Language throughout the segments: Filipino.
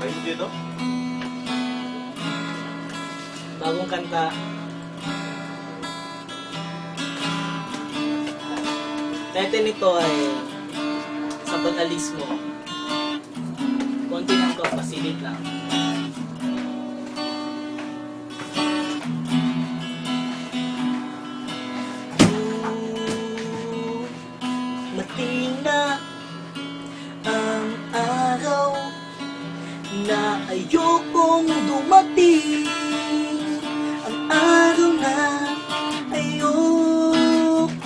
20 to? Bagong kanta. Title nito ay Sa Pag-alis Mo. Konti ng kapasilip lang. Mating na ang araw na ayokong dumating. Ang araw na ayokong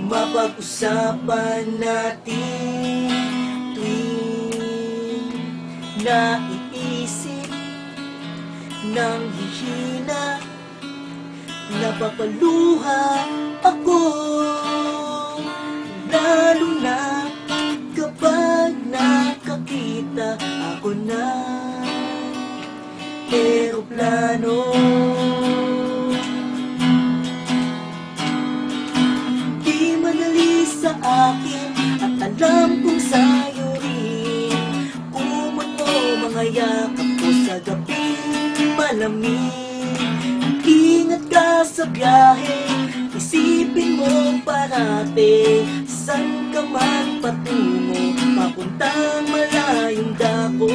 mapag-usapan natin tuwing naiisip ng hihina. Napapaluha ako, lalo na kapag nakakita ako ng eroplano. Di madali sa akin at alam kong sa'yo rin. Kumot mo mga yakap ko sa gabing malamig. Ingat ka sa biyahe, isipin mo parate. San ka man patungo, papuntang malayong dako.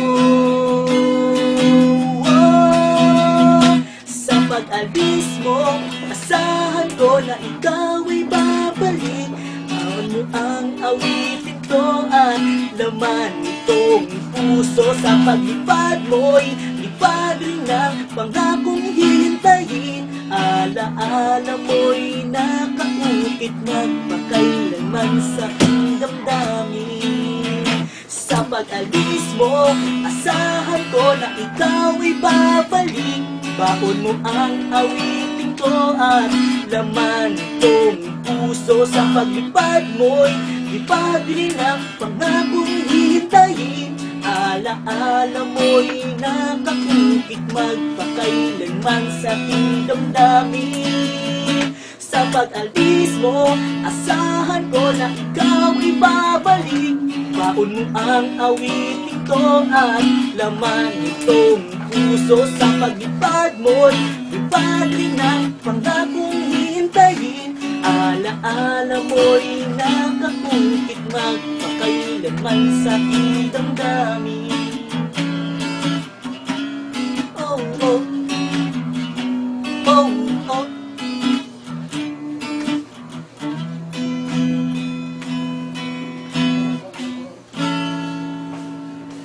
Sa pag-alis mo, asahan ko na ikaw ay babalik. Awan mo ang awitin to at laman nitong puso. Sa paglipad mo'y lipad rin ang pangakong hihintayin. Alaala mo'y nakaukit magpakailanman sa aking damdamin. Sa pag-alis mo, asahan ko na ikaw ay babalik. Baon mo ang awitin ko at laman itong puso. Sa paglipad mo'y lipad rin ang pangakong hihintayin. Alaala mo'y nakakukit magpakailanman sa aking damdamin. Sa pag-alis mo, asahan ko na ikaw ay babalik. Baon mo ang awitin ko at laman itong puso. Sa paglipad mo'y lipad rin ang pangakong hihintayin. Alaala mo'y nakakukit magpakailanman sa aking damdamin. Oh, oh. Oh, oh.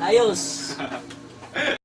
Ayos.